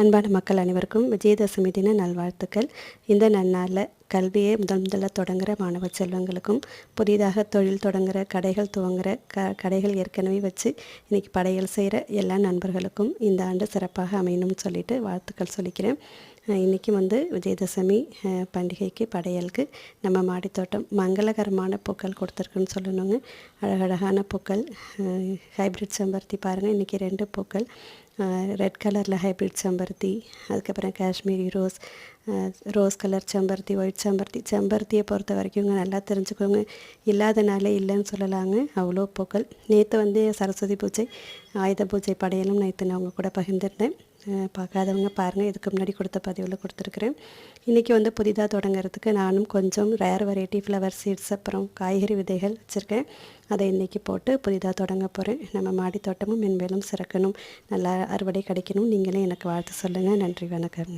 அன்பான மக்கள் அனைவருக்கும் விஜயதசமி தின நல்வாழ்த்துக்கள். இந்த நன்னாளில் கல்வியை முதல்ல தொடங்குகிற மாணவ செல்வங்களுக்கும், புதிதாக தொழில் தொடங்குகிற கடைகள் துவங்குகிற கடைகள் ஏற்கனவே வச்சு இன்றைக்கி படையல் செய்கிற எல்லா நண்பர்களுக்கும் இந்த ஆண்டு சிறப்பாக அமையணும்னு சொல்லிட்டு வாழ்த்துக்கள் சொல்லிக்கிறேன். இன்றைக்கி விஜயதசமி பண்டிகைக்கு படையலுக்கு நம்ம மாடித்தோட்டம் மங்களகரமான பூக்கள் கொடுத்துருக்குன்னு சொல்லணுங்க. அழகழகான பூக்கள், ஹைப்ரிட் செம்பருத்தி பாருங்கள், இன்றைக்கி 2 பூக்கள், ரெட் கலரில் ஹைப்ரிட் செம்பருத்தி, அதுக்கப்புறம் காஷ்மீரி ரோஸ் கலர் செம்பருத்தி, ஒயிட் செம்பருத்தியை பொறுத்த வரைக்குங்க நல்லா தெரிஞ்சுக்கோங்க, இல்லாத நாளே இல்லைன்னு சொல்லலாங்க, அவ்வளோ பூக்கள். நேற்று சரஸ்வதி பூஜை, ஆயுத பூஜை படையலும் நேற்று நான் உங்கள் கூட பகிர்ந்துருந்தேன். பார்க்காதவங்க பாருங்கள், இதுக்கு முன்னாடி கொடுத்த பதிவில் கொடுத்துருக்குறேன். இன்றைக்கி புதிதாக தொடங்குறதுக்கு நானும் கொஞ்சம் ரேர் வெரைட்டி ஃப்ளவர் சீட்ஸ் அப்புறம் காய்கறி விதைகள் வச்சுருக்கேன். அதை இன்றைக்கி போட்டு புதிதாக தொடங்க போகிறேன். நம்ம மாடி தோட்டமும் மென்மேலும் சிறக்கணும், நல்லா அறுவடை கிடைக்கணும். நீங்களே எனக்கு வாழ்த்து சொல்லுங்கள். நன்றி, வணக்கங்க.